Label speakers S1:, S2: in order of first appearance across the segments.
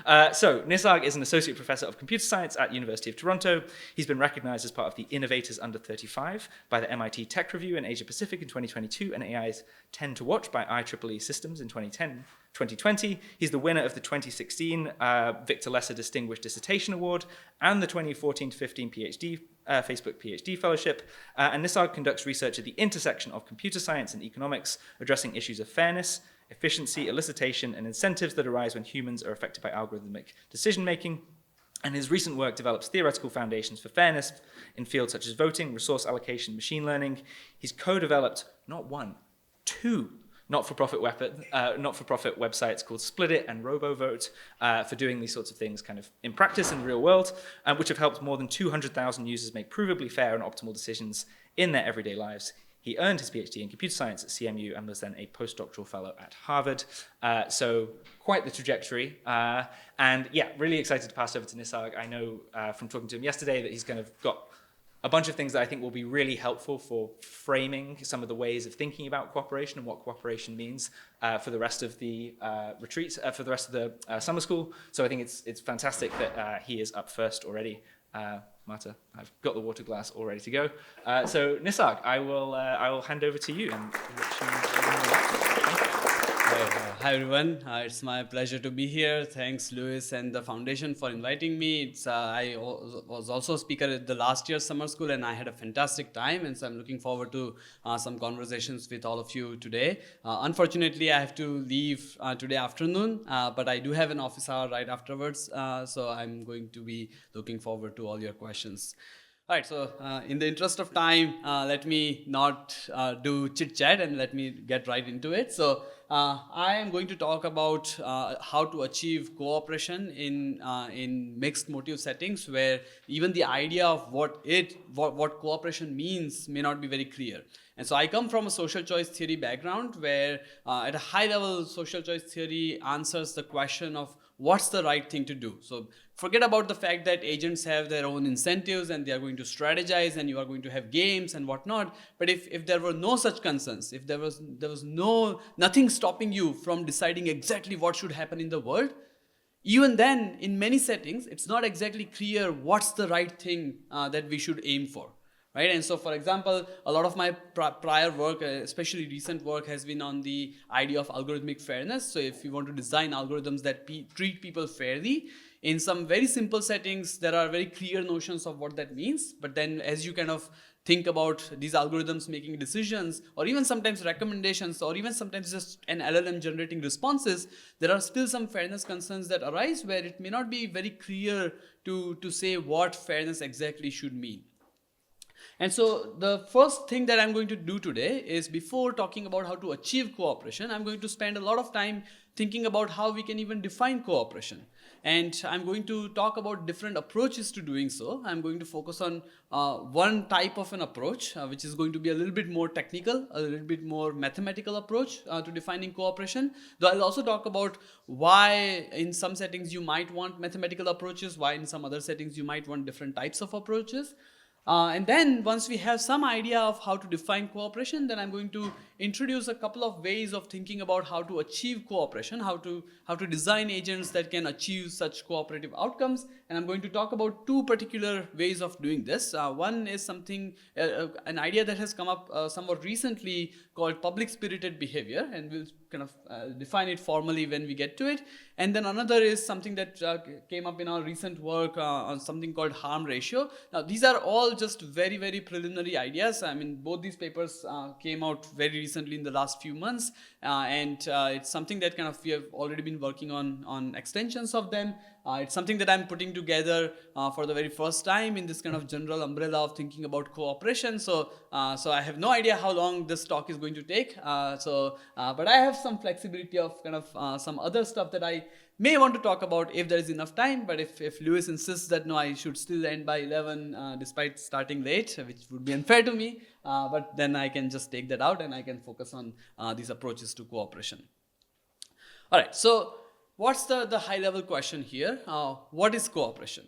S1: So Nisarg is an associate professor of computer science at University of Toronto. He's been recognized as part of the Innovators Under 35 by the MIT Tech Review in Asia Pacific in 2022 and AI's 10 to Watch by IEEE Systems in 2020. He's the winner of the 2016 Victor Lesser Distinguished Dissertation Award and the 2014-15 Facebook PhD Fellowship. And Nisarg conducts research at the intersection of computer science and economics, addressing issues of fairness, efficiency, elicitation, and incentives that arise when humans are affected by algorithmic decision-making. And his recent work develops theoretical foundations for fairness in fields such as voting, resource allocation, machine learning. He's co-developed not one, two not-for-profit websites called Splitit and RoboVote for doing these sorts of things kind of in practice in the real world, which have helped more than 200,000 users make provably fair and optimal decisions in their everyday lives. He earned his PhD in computer science at CMU and was then a postdoctoral fellow at Harvard. So quite the trajectory. And yeah, really excited to pass over to Nisarg. I know from talking to him yesterday that he's kind of got a bunch of things that I think will be really helpful for framing some of the ways of thinking about cooperation and what cooperation means for the rest of the retreats, for the rest of the summer school. So I think it's fantastic that he is up first already. Marta, I've got the water glass all ready to go. So Nisarg, I will hand over to you and let you.
S2: Hi everyone, it's my pleasure to be here. Thanks Lewis and the foundation for inviting me. I was also a speaker at the last year's summer school and I had a fantastic time, and so I'm looking forward to some conversations with all of you today. Unfortunately, I have to leave today afternoon, but I do have an office hour right afterwards, so I'm going to be looking forward to all your questions. All right, so in the interest of time, let me not do chit-chat and let me get right into it. So I am going to talk about how to achieve cooperation in mixed motive settings where even the idea of what cooperation means may not be very clear. And so I come from a social choice theory background where at a high level, social choice theory answers the question of what's the right thing to do. So forget about the fact that agents have their own incentives and they are going to strategize and you are going to have games and whatnot. But if there were no such concerns, if there was nothing stopping you from deciding exactly what should happen in the world, even then, in many settings, it's not exactly clear what's the right thing that we should aim for. Right? And so, for example, a lot of my prior work, especially recent work, has been on the idea of algorithmic fairness. So if you want to design algorithms that treat people fairly, in some very simple settings, there are very clear notions of what that means. But then as you kind of think about these algorithms making decisions, or even sometimes recommendations, or even sometimes just an LLM generating responses, there are still some fairness concerns that arise where it may not be very clear to say what fairness exactly should mean. And so the first thing that I'm going to do today is, before talking about how to achieve cooperation, I'm going to spend a lot of time thinking about how we can even define cooperation. And I'm going to talk about different approaches to doing so. I'm going to focus on one type of an approach, which is going to be a little bit more technical, a little bit more mathematical approach to defining cooperation. Though I'll also talk about why in some settings you might want mathematical approaches, why in some other settings you might want different types of approaches. And then once we have some idea of how to define cooperation, then I'm going to introduce a couple of ways of thinking about how to achieve cooperation, how to design agents that can achieve such cooperative outcomes. And I'm going to talk about two particular ways of doing this. One is something, an idea that has come up somewhat recently called public spirited behavior, and we'll kind of define it formally when we get to it. And then another is something that came up in our recent work on something called harm ratio. Now, these are all just very, very preliminary ideas. I mean, both these papers came out very recently in the last few months, and it's something that kind of we have already been working on extensions of them. It's something that I'm putting together for the very first time in this kind of general umbrella of thinking about cooperation. So I have no idea how long this talk is going to take. But I have some flexibility of kind of some other stuff that I may want to talk about if there is enough time. But if Lewis insists that no, I should still end by 11 despite starting late, which would be unfair to me. But then I can just take that out and I can focus on these approaches to cooperation. All right, so what's the high-level question here? What is cooperation?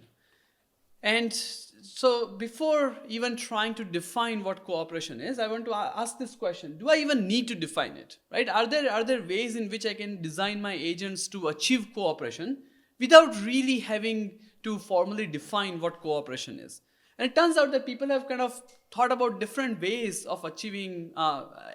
S2: And so before even trying to define what cooperation is, I want to ask this question: do I even need to define it? Right? Are there ways in which I can design my agents to achieve cooperation without really having to formally define what cooperation is. And it turns out that people have kind of thought about different ways of achieving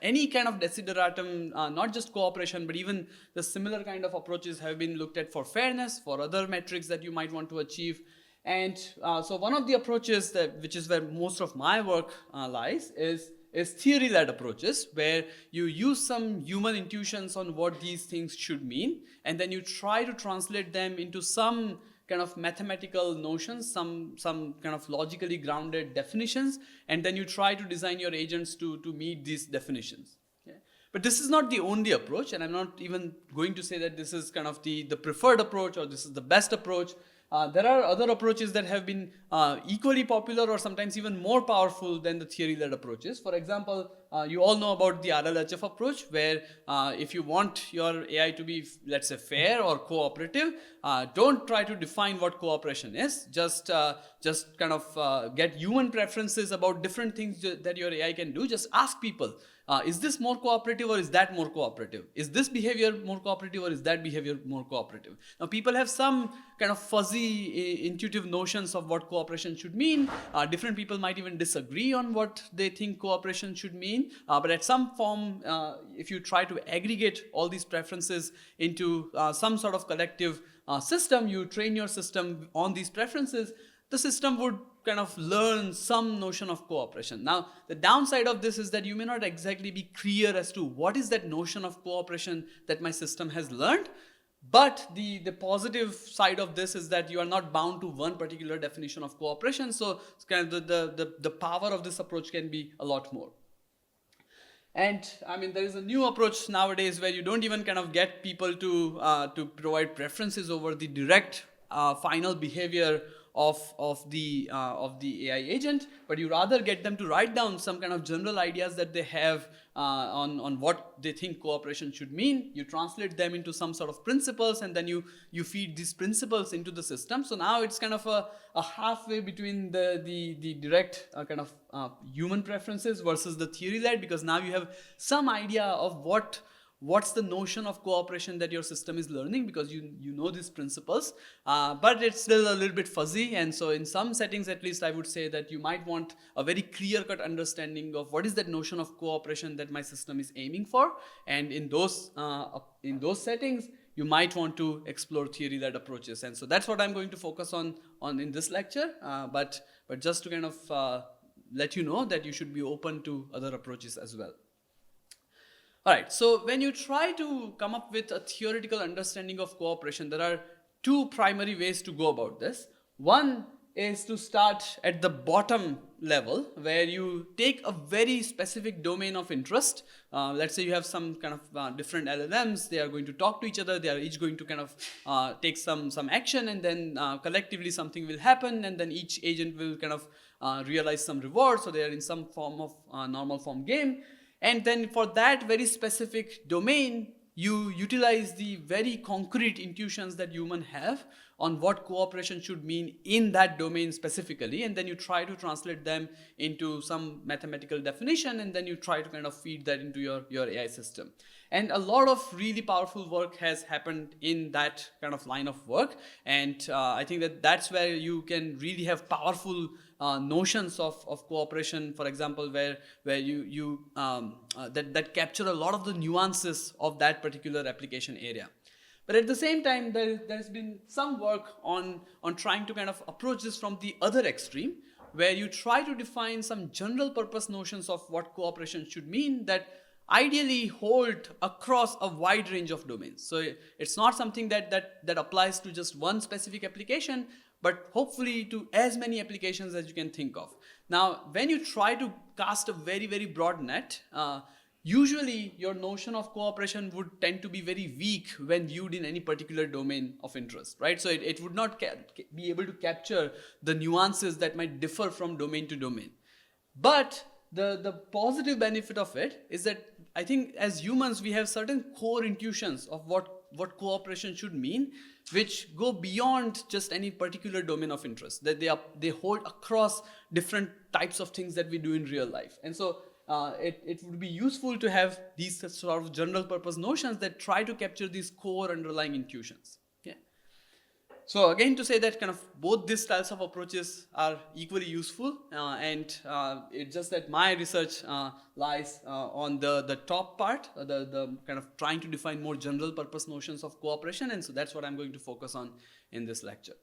S2: any kind of desideratum, not just cooperation, but even the similar kind of approaches have been looked at for fairness, for other metrics that you might want to achieve. And so one of the approaches which is where most of my work lies is theory-led approaches, where you use some human intuitions on what these things should mean, and then you try to translate them into some kind of mathematical notions, some kind of logically grounded definitions, and then you try to design your agents to meet these definitions. Okay? But this is not the only approach, and I'm not even going to say that this is kind of the preferred approach or this is the best approach. There are other approaches that have been equally popular or sometimes even more powerful than the theory-led approaches. For example, you all know about the RLHF approach, where if you want your AI to be, let's say, fair or cooperative, don't try to define what cooperation is. Just kind of get human preferences about different things that your AI can do. Just ask people, is this more cooperative or is that more cooperative? Is this behavior more cooperative or is that behavior more cooperative? Now, people have some kind of fuzzy intuitive notions of what cooperation should mean. Different people might even disagree on what they think cooperation should mean. But at some form, if you try to aggregate all these preferences into some sort of collective system, you train your system on these preferences, the system would kind of learn some notion of cooperation. Now, the downside of this is that you may not exactly be clear as to what is that notion of cooperation that my system has learned. But the positive side of this is that you are not bound to one particular definition of cooperation. So it's kind of the power of this approach can be a lot more. And I mean, there is a new approach nowadays where you don't even kind of get people to provide preferences over the direct final behavior of the AI agent, but you rather get them to write down some kind of general ideas that they have on what they think cooperation should mean. You translate them into some sort of principles, and then you feed these principles into the system. So now it's kind of a halfway between the direct kind of human preferences versus the theory-led, because now you have some idea of what's the notion of cooperation that your system is learning, because you know these principles, but it's still a little bit fuzzy. And so in some settings, at least, I would say that you might want a very clear-cut understanding of what is that notion of cooperation that my system is aiming for. And in those settings, you might want to explore theory-led approaches. And so that's what I'm going to focus on in this lecture. But just to kind of let you know that you should be open to other approaches as well. All right, so when you try to come up with a theoretical understanding of cooperation, there are two primary ways to go about this. One is to start at the bottom level, where you take a very specific domain of interest. Let's say you have some kind of different LLMs. They are going to talk to each other. They are each going to kind of take some action, and then collectively something will happen, and then each agent will kind of realize some reward. So they are in some form of normal form game. And then for that very specific domain, you utilize the very concrete intuitions that humans have on what cooperation should mean in that domain specifically, and then you try to translate them into some mathematical definition, and then you try to kind of feed that into your AI system. And a lot of really powerful work has happened in that kind of line of work, and I think that's where you can really have powerful notions of cooperation, for example, where you that capture a lot of the nuances of that particular application area. But at the same time, there's been some work on trying to kind of approach this from the other extreme, where you try to define some general purpose notions of what cooperation should mean that ideally hold across a wide range of domains. So it's not something that applies to just one specific application, but hopefully to as many applications as you can think of. Now, when you try to cast a very, very broad net, usually your notion of cooperation would tend to be very weak when viewed in any particular domain of interest, right? So it would not be able to capture the nuances that might differ from domain to domain. But the positive benefit of it is that I think as humans, we have certain core intuitions of what cooperation should mean, which go beyond just any particular domain of interest, that they hold across different types of things that we do in real life. And so it would be useful to have these sort of general purpose notions that try to capture these core underlying intuitions. Yeah. So again, to say that kind of both these styles of approaches are equally useful, and it's just that my research lies on the top part, the kind of trying to define more general purpose notions of cooperation, and so that's what I'm going to focus on in this lecture.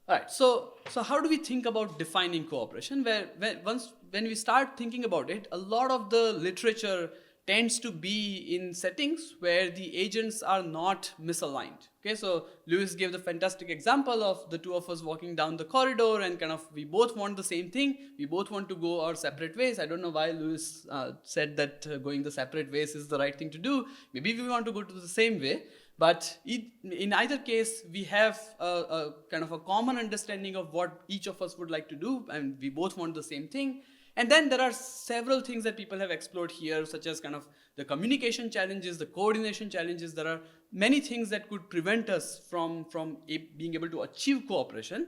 S2: All right, so how do we think about defining cooperation? When we start thinking about it, a lot of the literature tends to be in settings where the agents are not misaligned. Okay, so Lewis gave the fantastic example of the two of us walking down the corridor and kind of we both want the same thing. We both want to go our separate ways. I don't know why Lewis said that going the separate ways is the right thing to do. Maybe we want to go to the same way. But in either case, we have a kind of a common understanding of what each of us would like to do, and we both want the same thing. And then there are several things that people have explored here, such as kind of the communication challenges, the coordination challenges. There are many things that could prevent us from being able to achieve cooperation.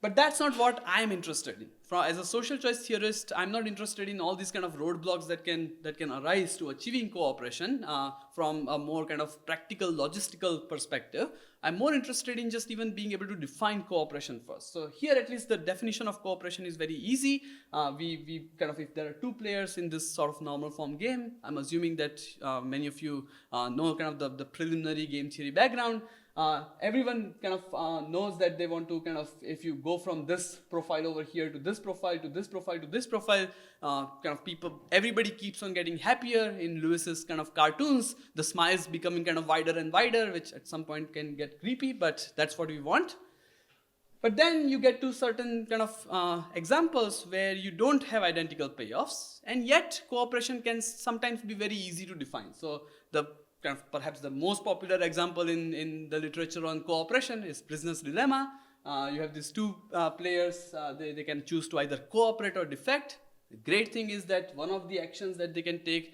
S2: But that's not what I'm interested in. As a social choice theorist, I'm not interested in all these kind of roadblocks that can arise to achieving cooperation from a more kind of practical, logistical perspective. I'm more interested in just even being able to define cooperation first. So here, at least, the definition of cooperation is very easy. We kind of, if there are two players in this sort of normal form game, I'm assuming that many of you know kind of the preliminary game theory background. Everyone kind of knows that they want to kind of, if you go from this profile over here to this profile to this profile to this profile, kind of everybody keeps on getting happier. In Lewis's kind of cartoons, the smiles becoming kind of wider and wider, which at some point can get creepy, but that's what we want. But then you get to certain kind of examples where you don't have identical payoffs, and yet cooperation can sometimes be very easy to define. So the kind of perhaps the most popular example in the literature on cooperation is Prisoner's Dilemma. You have these two players, they can choose to either cooperate or defect. The great thing is that one of the actions that they can take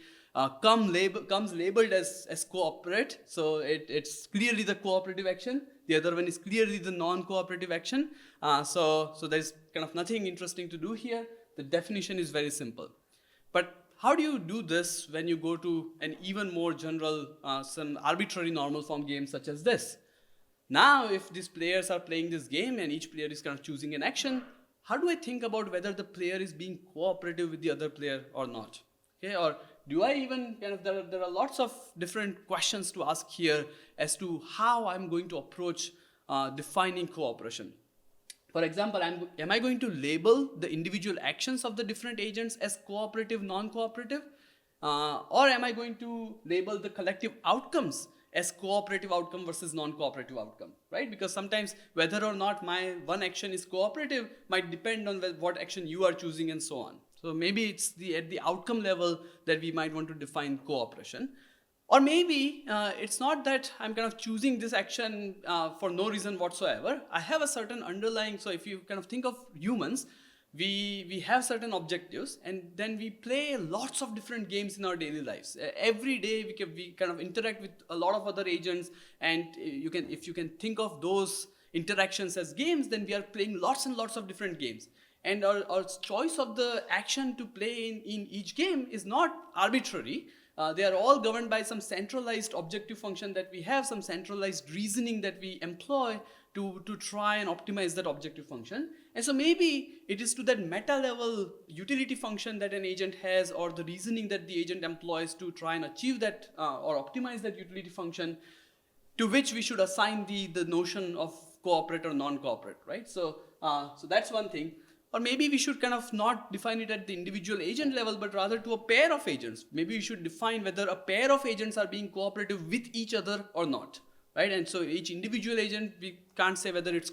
S2: comes labeled as cooperate, so it's clearly the cooperative action. The other one is clearly the non-cooperative action. So there's kind of nothing interesting to do here. The definition is very simple. But how do you do this when you go to an even more general, some arbitrary normal form game such as this? Now, if these players are playing this game and each player is kind of choosing an action, how do I think about whether the player is being cooperative with the other player or not? Okay, or do I even kind of, there are lots of different questions to ask here as to how I'm going to approach defining cooperation. For example, am I going to label the individual actions of the different agents as cooperative, non-cooperative? Or am I going to label the collective outcomes as cooperative outcome versus non-cooperative outcome, right? Because sometimes whether or not my one action is cooperative might depend on what action you are choosing and so on. So maybe it's at the outcome level that we might want to define cooperation. Or maybe it's not that I'm kind of choosing this action for no reason whatsoever. I have a certain underlying, so if you kind of think of humans, we have certain objectives and then we play lots of different games in our daily lives. Every day we kind of interact with a lot of other agents, and if you can think of those interactions as games, then we are playing lots and lots of different games. And our choice of the action to play in each game is not arbitrary. They are all governed by some centralized objective function that we have, some centralized reasoning that we employ to try and optimize that objective function. And so maybe it is to that meta level utility function that an agent has, or the reasoning that the agent employs to try and achieve that or optimize that utility function, to which we should assign the notion of cooperate or non-cooperate, right? So that's one thing. Or maybe we should kind of not define it at the individual agent level, but rather to a pair of agents. Maybe we should define whether a pair of agents are being cooperative with each other or not, right? And so each individual agent, we can't say whether it's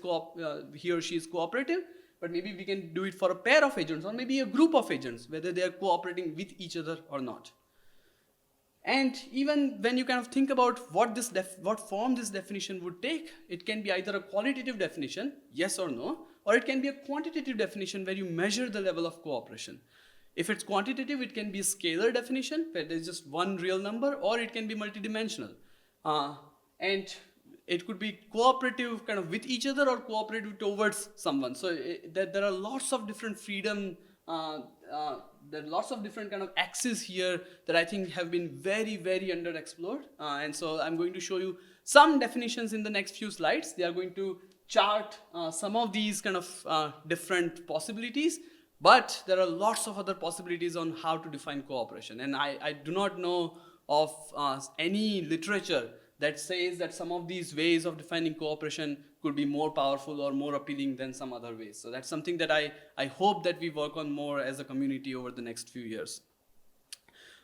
S2: he or she is cooperative, but maybe we can do it for a pair of agents or maybe a group of agents, whether they are cooperating with each other or not. And even when you kind of think about what form this definition would take, it can be either a qualitative definition, yes or no, or it can be a quantitative definition where you measure the level of cooperation. If it's quantitative, it can be a scalar definition where there's just one real number, or it can be multidimensional. And it could be cooperative kind of with each other or cooperative towards someone. So there are lots of different freedom there are lots of different kind of axes here that I think have been very, very underexplored. And so I'm going to show you some definitions in the next few slides. They are going to chart some of these kind of different possibilities, but there are lots of other possibilities on how to define cooperation. And I do not know of any literature that says that some of these ways of defining cooperation could be more powerful or more appealing than some other ways. So that's something that I hope that we work on more as a community over the next few years.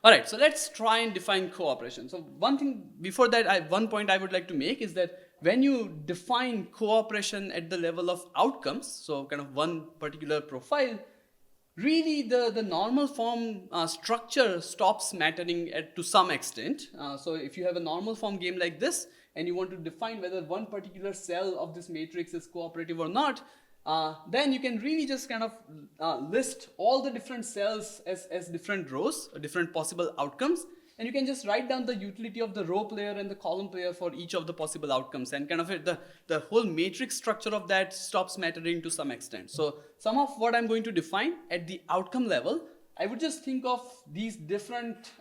S2: All right, so let's try and define cooperation. So one thing before that, one point I would like to make is that when you define cooperation at the level of outcomes, so kind of one particular profile, really the normal form structure stops mattering to some extent. So if you have a normal form game like this and you want to define whether one particular cell of this matrix is cooperative or not, then you can really just kind of list all the different cells as different rows, different possible outcomes, and you can just write down the utility of the row player and the column player for each of the possible outcomes, and kind of the whole matrix structure of that stops mattering to some extent. So some of what I'm going to define at the outcome level, I would just think of these different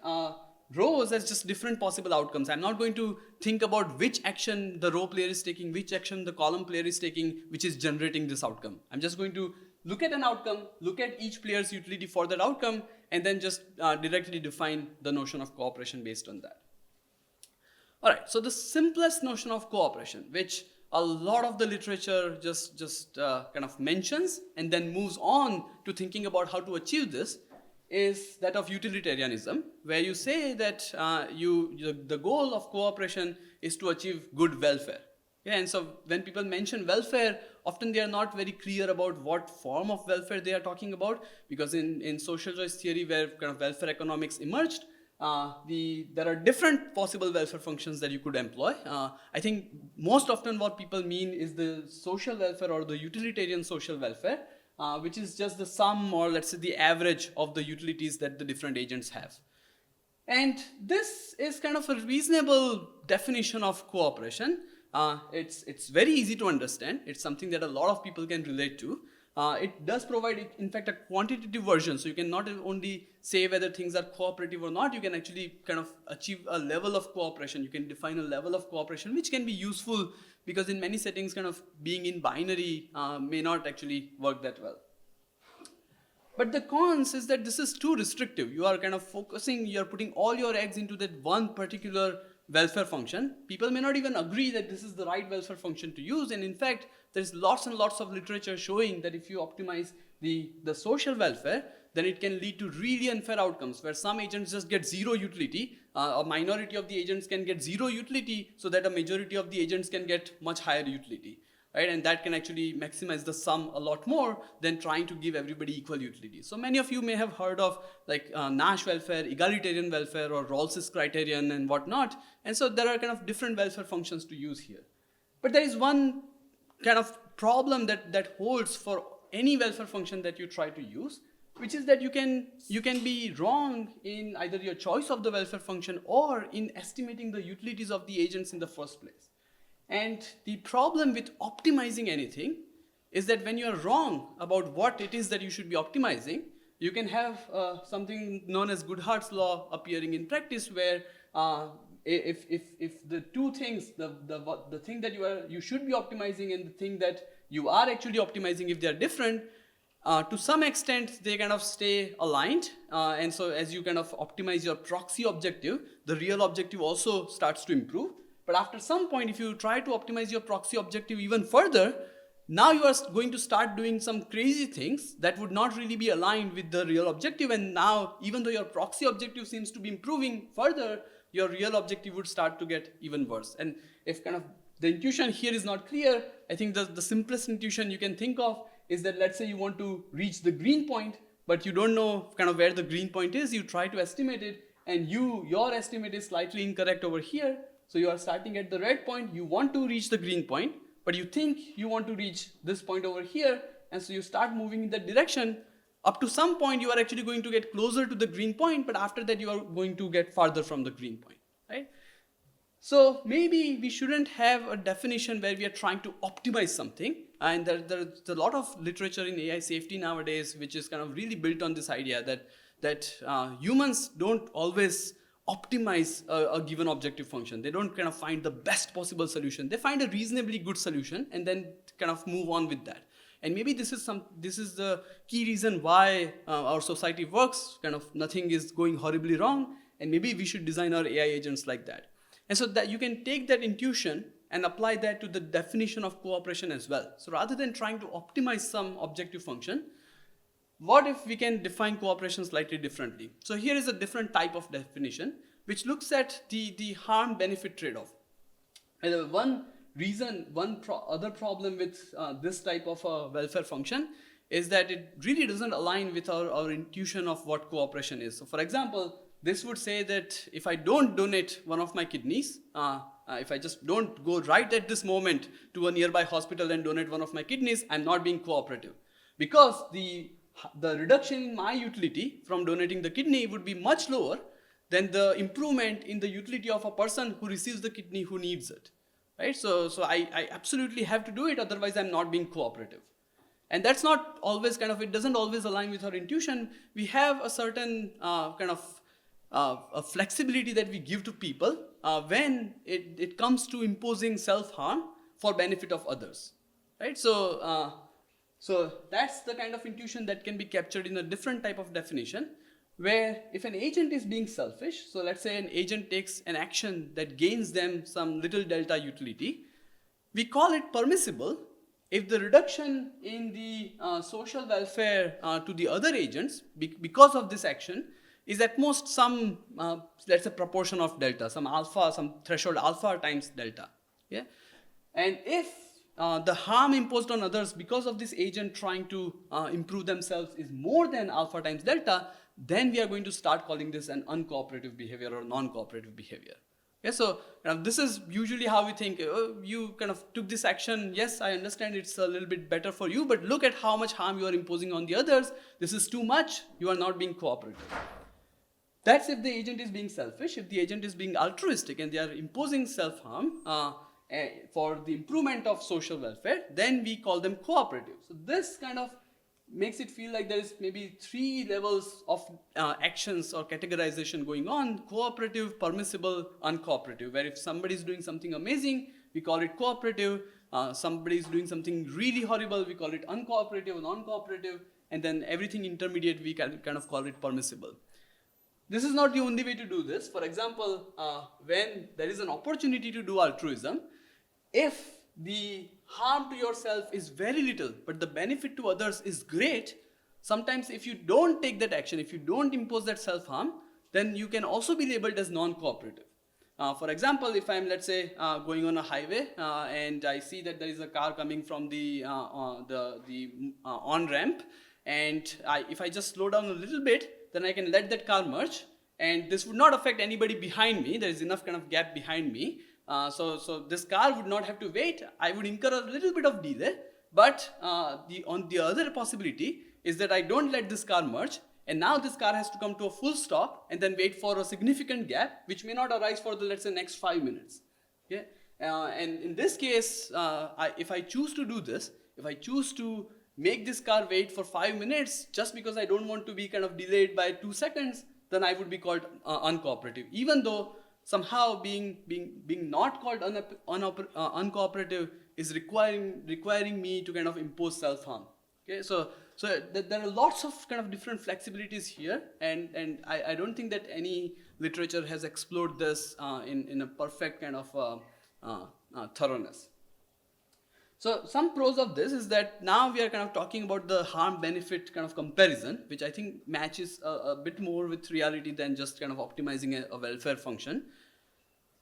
S2: rows as just different possible outcomes. I'm not going to think about which action the row player is taking, which action the column player is taking, which is generating this outcome. I'm just going to look at an outcome, look at each player's utility for that outcome, and then just directly define the notion of cooperation based on that. All right, so the simplest notion of cooperation, which a lot of the literature just kind of mentions and then moves on to thinking about how to achieve this, is that of utilitarianism, where you say that the goal of cooperation is to achieve good welfare. Yeah, and so when people mention welfare, often they are not very clear about what form of welfare they are talking about, because in social choice theory, where kind of welfare economics emerged, there are different possible welfare functions that you could employ. I think most often what people mean is the social welfare or the utilitarian social welfare, which is just the sum, or let's say the average of the utilities that the different agents have. And this is kind of a reasonable definition of cooperation. It's very easy to understand. It's something that a lot of people can relate to. It does provide, in fact, a quantitative version. So you can not only say whether things are cooperative or not, you can actually kind of achieve a level of cooperation. You can define a level of cooperation, which can be useful because in many settings, kind of being in binary may not actually work that well. But the cons is that this is too restrictive. You are kind of focusing, you're putting all your eggs into that one particular welfare function. People may not even agree that this is the right welfare function to use, and in fact, there's lots and lots of literature showing that if you optimize the social welfare, then it can lead to really unfair outcomes, where some agents just get zero utility, a minority of the agents can get zero utility, so that a majority of the agents can get much higher utility. Right? And that can actually maximize the sum a lot more than trying to give everybody equal utility. So many of you may have heard of like Nash welfare, egalitarian welfare, or Rawls's criterion and whatnot. And so there are kind of different welfare functions to use here. But there is one kind of problem that holds for any welfare function that you try to use, which is that you can be wrong in either your choice of the welfare function or in estimating the utilities of the agents in the first place. And the problem with optimizing anything is that when you are wrong about what it is that you should be optimizing, you can have something known as Goodhart's law appearing in practice, where if the two things, the thing that you should be optimizing and the thing that you are actually optimizing, if they are different, to some extent they kind of stay aligned, and so as you kind of optimize your proxy objective, the real objective also starts to improve. But after some point, if you try to optimize your proxy objective even further, now you are going to start doing some crazy things that would not really be aligned with the real objective. And now, even though your proxy objective seems to be improving further, your real objective would start to get even worse. And if kind of the intuition here is not clear, I think the simplest intuition you can think of is that, let's say you want to reach the green point, but you don't know kind of where the green point is. You try to estimate it, and your estimate is slightly incorrect over here. So you are starting at the red point, you want to reach the green point, but you think you want to reach this point over here, and so you start moving in that direction. Up to some point, you are actually going to get closer to the green point, but after that, you are going to get farther from the green point, right? So maybe we shouldn't have a definition where we are trying to optimize something, And there's a lot of literature in AI safety nowadays, which is kind of really built on this idea that humans don't always optimize a given objective function. They don't kind of find the best possible solution. They find a reasonably good solution and then kind of move on with that. And maybe this is the key reason why our society works. Kind of nothing is going horribly wrong, and maybe we should design our AI agents like that. And so that you can take that intuition and apply that to the definition of cooperation as well. So rather than trying to optimize some objective function, what if we can define cooperation slightly differently? So here is a different type of definition which looks at the harm-benefit trade-off. And one reason, other problem with this type of a welfare function is that it really doesn't align with our intuition of what cooperation is. So for example, this would say that if I don't donate one of my kidneys, if I just don't go right at this moment to a nearby hospital and donate one of my kidneys, I'm not being cooperative. Because the reduction in my utility from donating the kidney would be much lower than the improvement in the utility of a person who receives the kidney who needs it. Right? So I absolutely have to do it, otherwise I'm not being cooperative. And that's not always it doesn't always align with our intuition. We have a certain a flexibility that we give to people when it comes to imposing self-harm for benefit of others. Right? So that's the kind of intuition that can be captured in a different type of definition, where if an agent is being selfish, so let's say an agent takes an action that gains them some little delta utility, we call it permissible if the reduction in the social welfare to the other agents because of this action is at most some, let's say, proportion of delta, some alpha, some threshold alpha times delta. Yeah? And if the harm imposed on others because of this agent trying to improve themselves is more than alpha times delta, then we are going to start calling this an uncooperative behavior or non-cooperative behavior. Yeah, so this is usually how we think, you kind of took this action, yes, I understand it's a little bit better for you, but look at how much harm you are imposing on the others. This is too much, you are not being cooperative. That's if the agent is being selfish. If the agent is being altruistic and they are imposing self-harm for the improvement of social welfare, then we call them cooperative. So this kind of makes it feel like there is maybe 3 levels of actions or categorization going on: cooperative, permissible, uncooperative, where if somebody is doing something amazing, we call it cooperative. Somebody is doing something really horrible, we call it uncooperative or non-cooperative, and then everything intermediate, we kind of call it permissible. This is not the only way to do this. For example, when there is an opportunity to do altruism, if the harm to yourself is very little, but the benefit to others is great, sometimes if you don't take that action, if you don't impose that self-harm, then you can also be labeled as non-cooperative. For example, if I'm, let's say, going on a highway and I see that there is a car coming from the on-ramp, and if I just slow down a little bit, then I can let that car merge, and this would not affect anybody behind me. There is enough kind of gap behind me. So this car would not have to wait. I would incur a little bit of delay, but the other possibility is that I don't let this car merge, and now this car has to come to a full stop and then wait for a significant gap, which may not arise for the, let's say, next 5 minutes. Okay? And in this case, if I choose to do this, if I choose to make this car wait for 5 minutes just because I don't want to be kind of delayed by 2 seconds, then I would be called uncooperative, even though somehow being not called uncooperative is requiring me to kind of impose self-harm. Okay, so there are lots of kind of different flexibilities here, and I don't think that any literature has explored this in a perfect kind of thoroughness. So some pros of this is that now we are kind of talking about the harm-benefit kind of comparison, which I think matches a bit more with reality than just kind of optimizing a welfare function.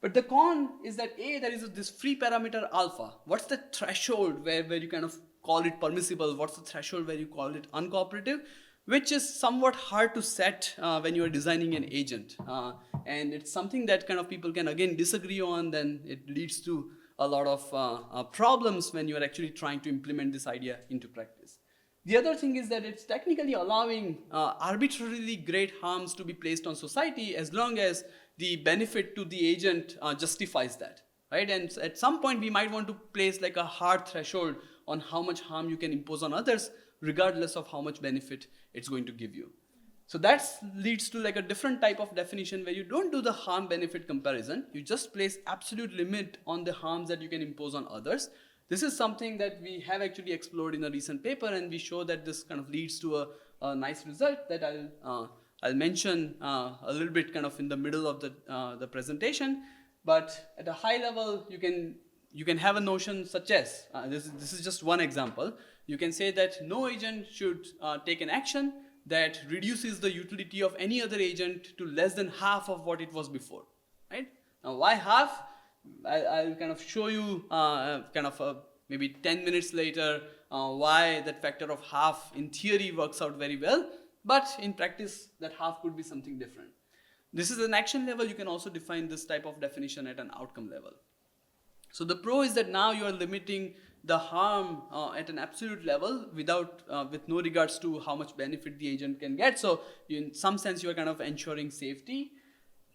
S2: But the con is that there is this free parameter alpha. What's the threshold where you kind of call it permissible? What's the threshold where you call it uncooperative? Which is somewhat hard to set when you are designing an agent. And it's something that kind of people can again disagree on, then it leads to a lot of problems when you are actually trying to implement this idea into practice. The other thing is that it's technically allowing arbitrarily great harms to be placed on society as long as the benefit to the agent justifies that, right? And at some point we might want to place like a hard threshold on how much harm you can impose on others, regardless of how much benefit it's going to give you. So that leads to like a different type of definition where you don't do the harm benefit comparison. You just place absolute limit on the harms that you can impose on others. This is something that we have actually explored in a recent paper, and we show that this kind of leads to a nice result that I'll mention a little bit kind of in the middle of the presentation. But at a high level, you can have a notion such as, this is just one example. You can say that no agent should take an action that reduces the utility of any other agent to less than half of what it was before, right? Now, why half? I'll kind of show you maybe 10 minutes later why that factor of half in theory works out very well, but in practice that half could be something different. This is an action level. You can also define this type of definition at an outcome level. So the pro is that now you are limiting the harm at an absolute level with no regards to how much benefit the agent can get. So in some sense you are kind of ensuring safety.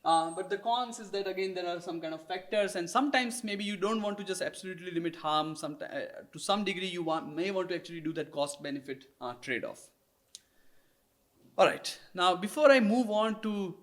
S2: But the cons is that again there are some kind of factors, and sometimes maybe you don't want to just absolutely limit harm. To some degree you may want to actually do that cost-benefit trade-off. All right, now before I move on to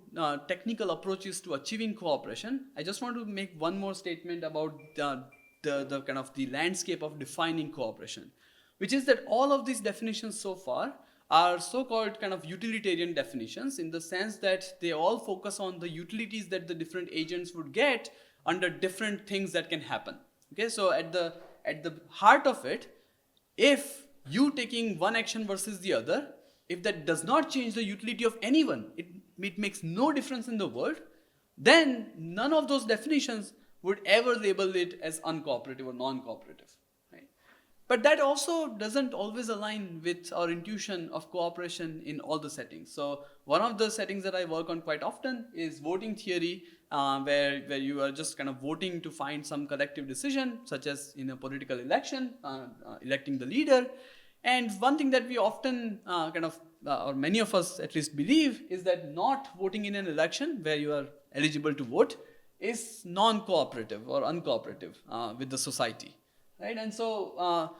S2: technical approaches to achieving cooperation, I just want to make one more statement about the kind of the landscape of defining cooperation, which is that all of these definitions so far are so-called kind of utilitarian definitions, in the sense that they all focus on the utilities that the different agents would get under different things that can happen. Okay, so at the heart of it, if you taking one action versus the other, if that does not change the utility of anyone, it makes no difference in the world, then none of those definitions would ever label it as uncooperative or non-cooperative. Right? But that also doesn't always align with our intuition of cooperation in all the settings. So one of the settings that I work on quite often is voting theory, where you are just kind of voting to find some collective decision, such as in a political election, electing the leader. And one thing that we often or many of us at least believe, is that not voting in an election where you are eligible to vote is non-cooperative or uncooperative with the society, right? And so,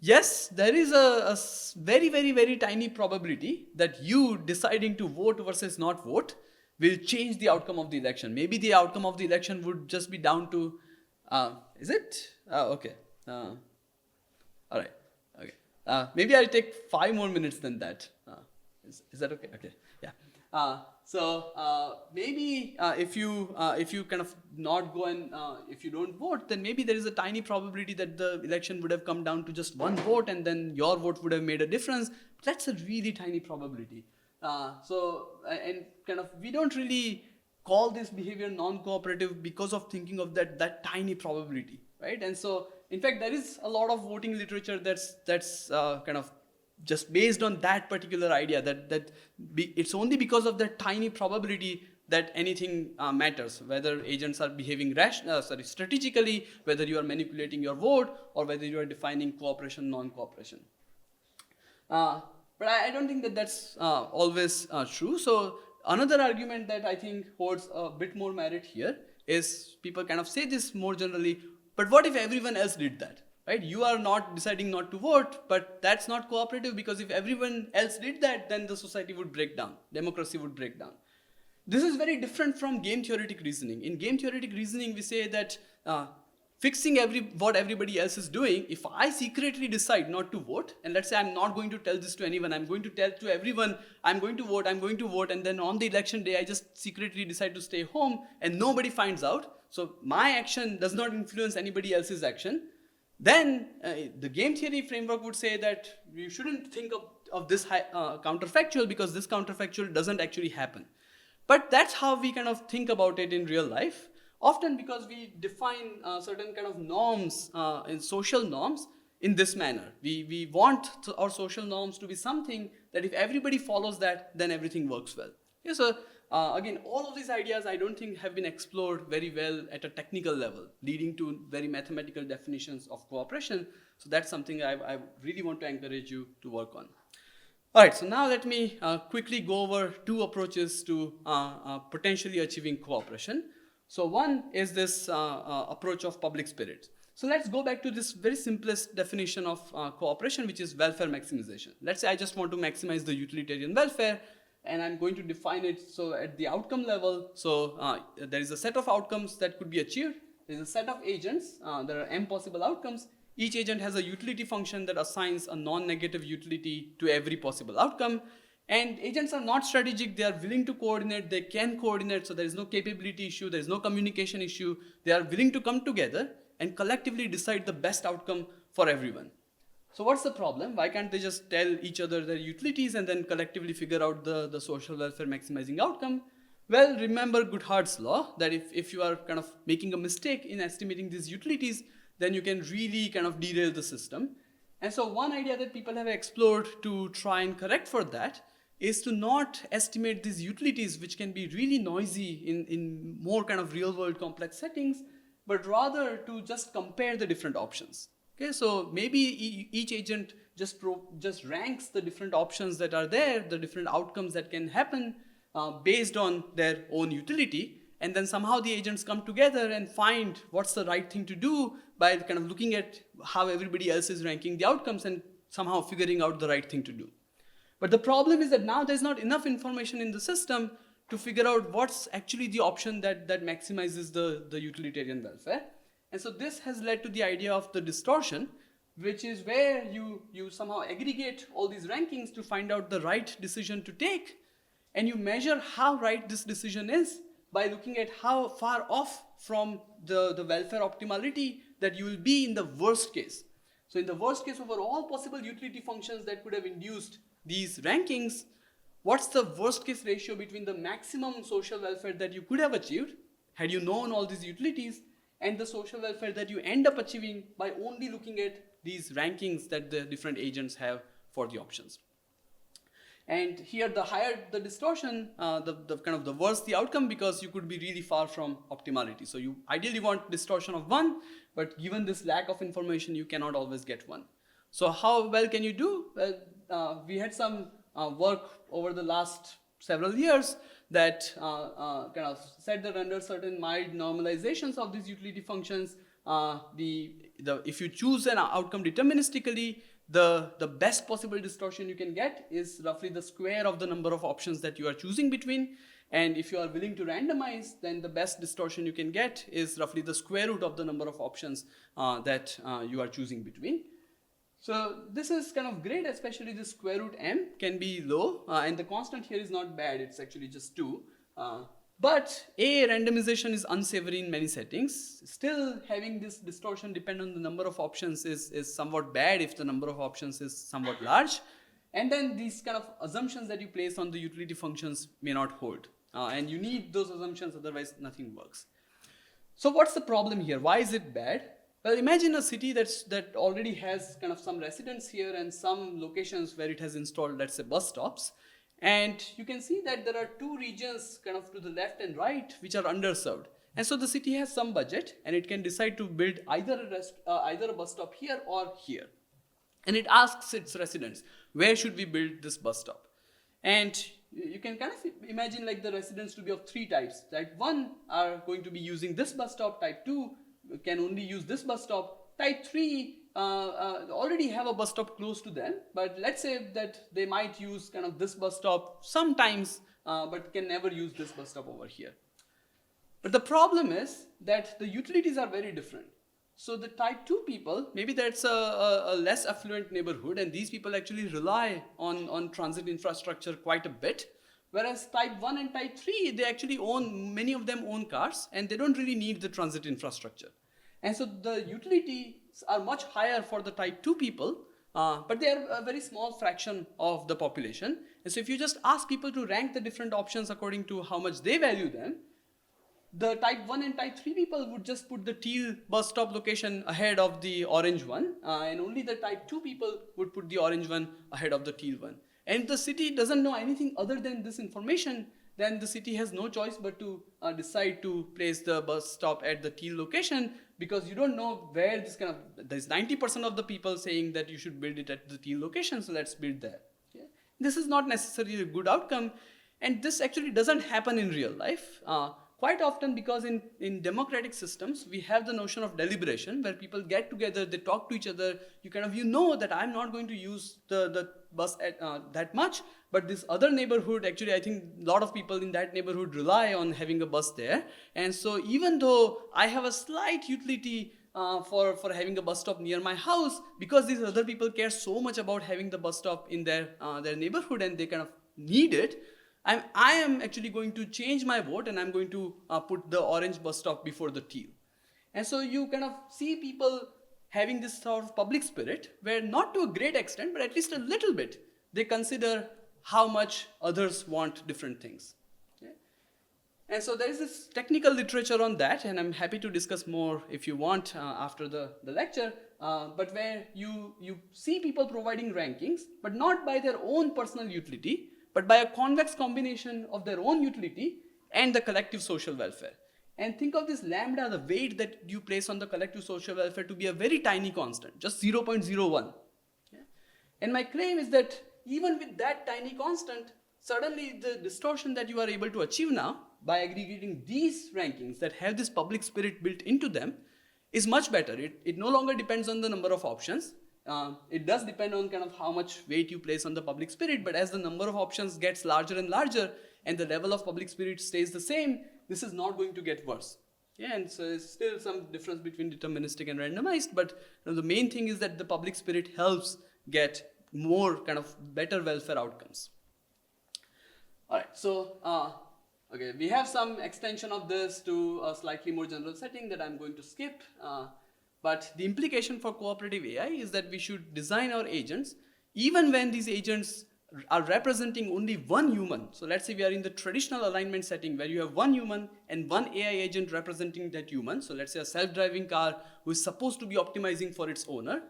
S2: yes, there is a very, very, very tiny probability that you deciding to vote versus not vote will change the outcome of the election. Maybe the outcome of the election would just be down to, is it? Okay. All right. Okay. Maybe I'll take 5 more minutes than that. Is that okay? Okay. Yeah. Maybe if you kind of not go and if you don't vote, then maybe there is a tiny probability that the election would have come down to just one vote, and then your vote would have made a difference. But that's a really tiny probability. And kind of we don't really call this behavior non-cooperative because of thinking of that tiny probability, right? And so in fact there is a lot of voting literature that's kind of just based on that particular idea, that it's only because of that tiny probability that anything matters, whether agents are behaving strategically, whether you are manipulating your vote, or whether you are defining cooperation, non-cooperation. But I don't think that that's always true. So another argument that I think holds a bit more merit here is people kind of say this more generally, but what if everyone else did that? Right? You are not deciding not to vote, but that's not cooperative, because if everyone else did that, then the society would break down, democracy would break down. This is very different from game theoretic reasoning. In game theoretic reasoning, we say that fixing what everybody else is doing, if I secretly decide not to vote, and let's say I'm not going to tell this to anyone, I'm going to tell to everyone, I'm going to vote, and then on the election day, I just secretly decide to stay home, and nobody finds out, so my action does not influence anybody else's action, then the game theory framework would say that you shouldn't think of this counterfactual, because this counterfactual doesn't actually happen. But that's how we kind of think about it in real life, often because we define certain kind of norms and social norms in this manner. We want our social norms to be something that if everybody follows that, then everything works well. Yeah, so again, all of these ideas I don't think have been explored very well at a technical level, leading to very mathematical definitions of cooperation. So that's something I really want to encourage you to work on. All right, so now let me quickly go over 2 approaches to potentially achieving cooperation. So one is this approach of public spirit. So let's go back to this very simplest definition of cooperation, which is welfare maximization. Let's say I just want to maximize the utilitarian welfare, and I'm going to define it so at the outcome level. So there is a set of outcomes that could be achieved. There is a set of agents. There are m possible outcomes. Each agent has a utility function that assigns a non-negative utility to every possible outcome. And agents are not strategic. They are willing to coordinate. They can coordinate. So there is no capability issue. There is no communication issue. They are willing to come together and collectively decide the best outcome for everyone. So what's the problem? Why can't they just tell each other their utilities and then collectively figure out the social welfare maximizing outcome? Well, remember Goodhart's law that if you are kind of making a mistake in estimating these utilities, then you can really kind of derail the system. And so one idea that people have explored to try and correct for that is to not estimate these utilities, which can be really noisy in more kind of real world complex settings, but rather to just compare the different options. Okay, so maybe each agent just ranks the different options that are there, the different outcomes that can happen based on their own utility, and then somehow the agents come together and find what's the right thing to do by kind of looking at how everybody else is ranking the outcomes and somehow figuring out the right thing to do. But the problem is that now there's not enough information in the system to figure out what's actually the option that maximizes the utilitarian welfare. And so this has led to the idea of the distortion, which is where you somehow aggregate all these rankings to find out the right decision to take, and you measure how right this decision is by looking at how far off from the welfare optimality that you will be in the worst case. So in the worst case over all possible utility functions that could have induced these rankings, what's the worst case ratio between the maximum social welfare that you could have achieved had you known all these utilities and the social welfare that you end up achieving by only looking at these rankings that the different agents have for the options. And here the higher the distortion, the kind of the worse the outcome, because you could be really far from optimality. So you ideally want distortion of 1, but given this lack of information, you cannot always get 1. So how well can you do? Well, we had some work over the last several years that kind of said that under certain mild normalizations of these utility functions, if you choose an outcome deterministically, the best possible distortion you can get is roughly the square of the number of options that you are choosing between. And if you are willing to randomize, then the best distortion you can get is roughly the square root of the number of options that you are choosing between. So this is kind of great, especially the square root m can be low, and the constant here is not bad, it's actually just 2. But randomization is unsavory in many settings. Still, having this distortion depend on the number of options is somewhat bad if the number of options is somewhat large. And then these kind of assumptions that you place on the utility functions may not hold. And you need those assumptions, otherwise nothing works. So what's the problem here? Why is it bad? Well, imagine a city that already has kind of some residents here and some locations where it has installed, let's say, bus stops. And you can see that there are 2 regions kind of to the left and right which are underserved. And so the city has some budget and it can decide to build either a bus stop here or here. And it asks its residents, where should we build this bus stop? And you can kind of imagine like the residents to be of 3 types. Type 1 are going to be using this bus stop. Type 2 can only use this bus stop. Type 3 already have a bus stop close to them, but let's say that they might use kind of this bus stop sometimes, but can never use this bus stop over here. But the problem is that the utilities are very different. So the type 2 people, maybe that's a less affluent neighborhood, and these people actually rely on transit infrastructure quite a bit. Whereas type 1 and type 3, they actually many of them own cars, and they don't really need the transit infrastructure. And so the utilities are much higher for the type 2 people, but they are a very small fraction of the population. And so if you just ask people to rank the different options according to how much they value them, the type 1 and type 3 people would just put the teal bus stop location ahead of the orange one, and only the type 2 people would put the orange one ahead of the teal one. And if the city doesn't know anything other than this information, then the city has no choice but to decide to place the bus stop at the teal location, because you don't know where this kind of, there's 90% of the people saying that you should build it at the teal location, so let's build there. Okay? This is not necessarily a good outcome, and this actually doesn't happen in real life. quite often, because in democratic systems, we have the notion of deliberation where people get together, they talk to each other. You know that I'm not going to use the bus that much, but this other neighborhood, actually, I think a lot of people in that neighborhood rely on having a bus there. And so even though I have a slight utility for having a bus stop near my house, because these other people care so much about having the bus stop in their neighborhood and they kind of need it, I am actually going to change my vote and I'm going to put the orange bus stop before the teal. And so you kind of see people having this sort of public spirit where, not to a great extent, but at least a little bit, they consider how much others want different things. Okay? And so there is this technical literature on that, and I'm happy to discuss more if you want after the lecture, but where you see people providing rankings, but not by their own personal utility, but by a convex combination of their own utility and the collective social welfare. And think of this lambda, the weight that you place on the collective social welfare, to be a very tiny constant, just 0.01. Okay? And my claim is that even with that tiny constant, suddenly the distortion that you are able to achieve now by aggregating these rankings that have this public spirit built into them is much better. It no longer depends on the number of options. It does depend on kind of how much weight you place on the public spirit, but as the number of options gets larger and larger and the level of public spirit stays the same, this is not going to get worse. Yeah, and so there's still some difference between deterministic and randomized, but the main thing is that the public spirit helps get more kind of better welfare outcomes. All right, so okay, we have some extension of this to a slightly more general setting that I'm going to skip. But the implication for cooperative AI is that we should design our agents even when these agents are representing only one human. So let's say we are in the traditional alignment setting where you have one human and one AI agent representing that human. So let's say a self-driving car who is supposed to be optimizing for its owner.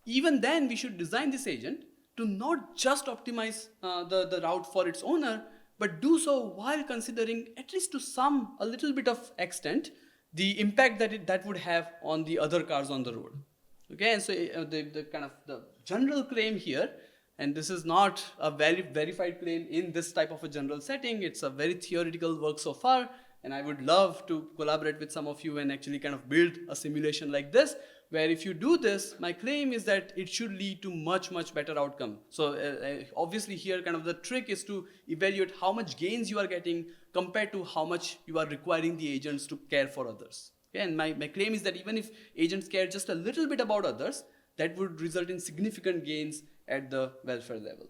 S2: Even then, we should design this agent to not just optimize the route for its owner, but do so while considering, at least to a little bit of extent, the impact that would have on the other cars on the road. Okay, and so the kind of the general claim here, and this is not a very verified claim in this type of a general setting, it's a very theoretical work so far, and I would love to collaborate with some of you and actually kind of build a simulation like this, where if you do this, my claim is that it should lead to much, much better outcome. So obviously here kind of the trick is to evaluate how much gains you are getting compared to how much you are requiring the agents to care for others. Okay? And my claim is that even if agents care just a little bit about others, that would result in significant gains at the welfare level.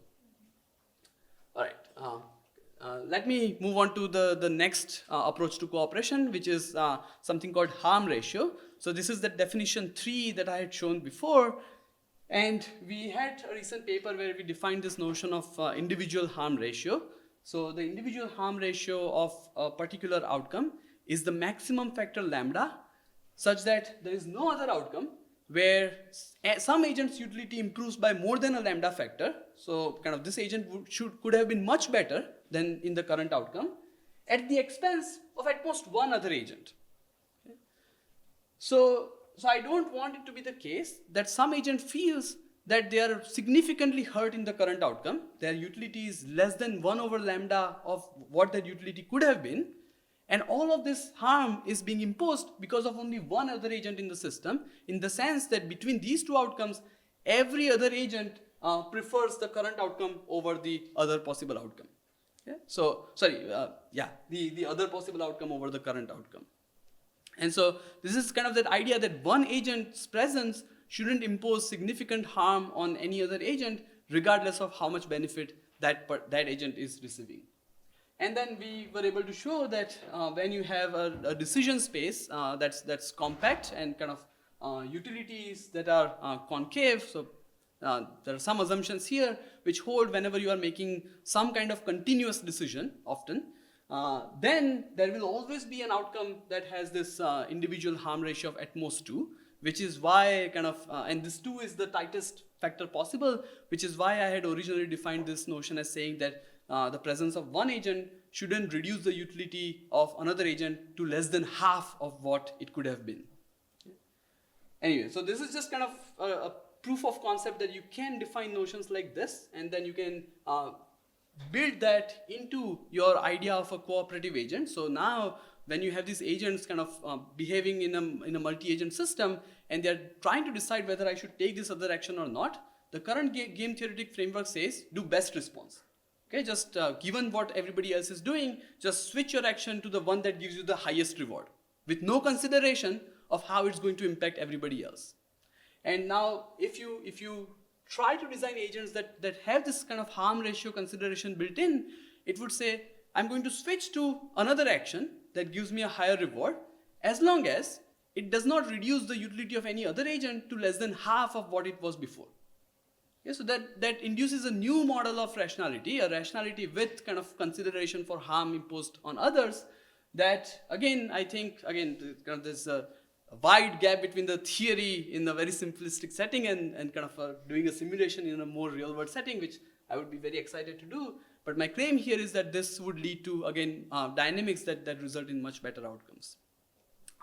S2: All right. Let me move on to the next approach to cooperation, which is something called harm ratio. So this is the definition 3 that I had shown before. And we had a recent paper where we defined this notion of individual harm ratio. So the individual harm ratio of a particular outcome is the maximum factor lambda, such that there is no other outcome where some agent's utility improves by more than a lambda factor. So kind of this agent could have been much better than in the current outcome at the expense of at most one other agent. Okay? So I don't want it to be the case that some agent feels that they are significantly hurt in the current outcome. Their utility is less than 1 over lambda of what that utility could have been. And all of this harm is being imposed because of only one other agent in the system, in the sense that between these two outcomes, every other agent prefers the current outcome over the other possible outcome. Yeah? So, the other possible outcome over the current outcome. And so this is kind of that idea that one agent's presence shouldn't impose significant harm on any other agent, regardless of how much benefit that agent is receiving. And then we were able to show that when you have a decision space that's compact and kind of utilities that are concave, so there are some assumptions here which hold whenever you are making some kind of continuous decision, often, then there will always be an outcome that has this individual harm ratio of at most 2, which is why kind of, and this 2 is the tightest factor possible, which is why I had originally defined this notion as saying that the presence of one agent shouldn't reduce the utility of another agent to less than half of what it could have been. Anyway, so this is just kind of a proof of concept that you can define notions like this, and then you can build that into your idea of a cooperative agent. So now when you have these agents kind of behaving in a multi-agent system, and they're trying to decide whether I should take this other action or not, the current game theoretic framework says do best response. Okay, just given what everybody else is doing, just switch your action to the one that gives you the highest reward, with no consideration of how it's going to impact everybody else. And now, if you try to design agents that have this kind of harm ratio consideration built in, it would say, I'm going to switch to another action that gives me a higher reward, as long as it does not reduce the utility of any other agent to less than half of what it was before. Yeah, so that induces a new model of rationality, a rationality with kind of consideration for harm imposed on others. That again, I think, there's a wide gap between the theory in a very simplistic setting and kind of doing a simulation in a more real world setting, which I would be very excited to do. But my claim here is that this would lead to, again, dynamics that result in much better outcomes.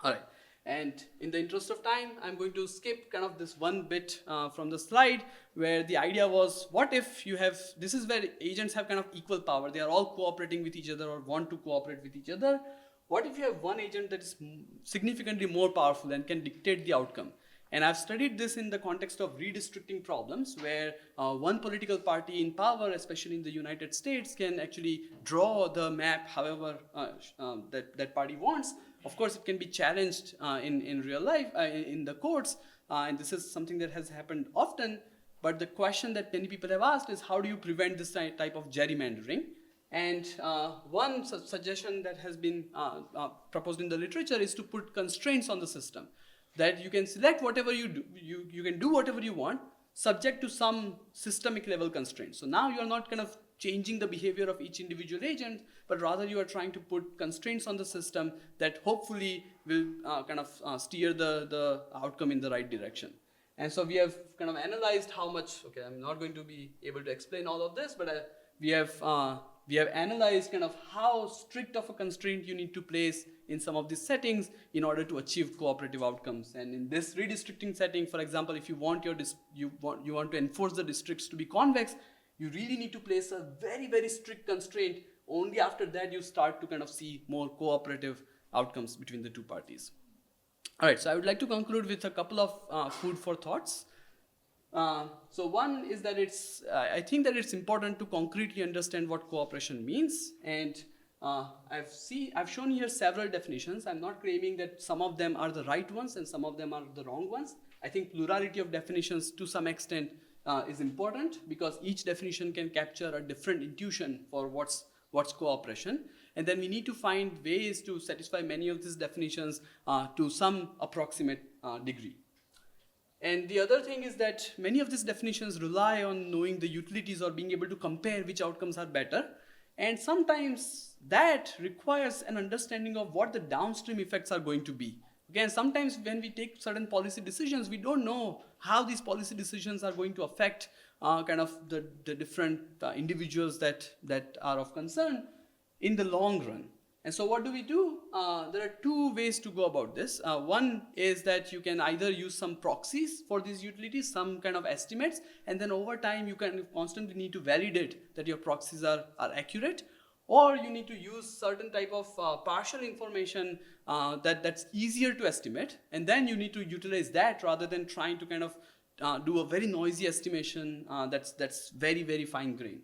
S2: All right. And in the interest of time, I'm going to skip kind of this one bit from the slide, where the idea was, what if you have, this is where agents have kind of equal power. They are all cooperating with each other or want to cooperate with each other. What if you have one agent that is significantly more powerful and can dictate the outcome? And I've studied this in the context of redistricting problems, where one political party in power, especially in the United States, can actually draw the map however that party wants. Of course, it can be challenged in real life, in the courts, and this is something that has happened often. But the question that many people have asked is, how do you prevent this type of gerrymandering? And one suggestion that has been proposed in the literature is to put constraints on the system, that you can select whatever you do, you can do whatever you want, subject to some systemic level constraints. So now you are not kind of changing the behavior of each individual agent, but rather you are trying to put constraints on the system that hopefully will kind of steer the outcome in the right direction. And so we have kind of analyzed how much, okay, I'm not going to be able to explain all of this, but we have analyzed kind of how strict of a constraint you need to place in some of these settings in order to achieve cooperative outcomes. And in this redistricting setting, for example, if you want you want to enforce the districts to be convex, you really need to place a very, very strict constraint. Only after that you start to kind of see more cooperative outcomes between the two parties. All right, so I would like to conclude with a couple of food for thoughts. So one is that I think that it's important to concretely understand what cooperation means. And I've shown here several definitions. I'm not claiming that some of them are the right ones and some of them are the wrong ones. I think plurality of definitions to some extent is important, because each definition can capture a different intuition for what's cooperation. And then we need to find ways to satisfy many of these definitions to some approximate degree. And the other thing is that many of these definitions rely on knowing the utilities or being able to compare which outcomes are better. And sometimes that requires an understanding of what the downstream effects are going to be. Again, sometimes when we take certain policy decisions, we don't know how these policy decisions are going to affect kind of the different individuals that are of concern in the long run. And so what do? There are two ways to go about this. One is that you can either use some proxies for these utilities, some kind of estimates, and then over time you can constantly need to validate that your proxies are accurate, or you need to use certain type of partial information that's easier to estimate, and then you need to utilize that rather than trying to kind of do a very noisy estimation that's very, very fine-grained.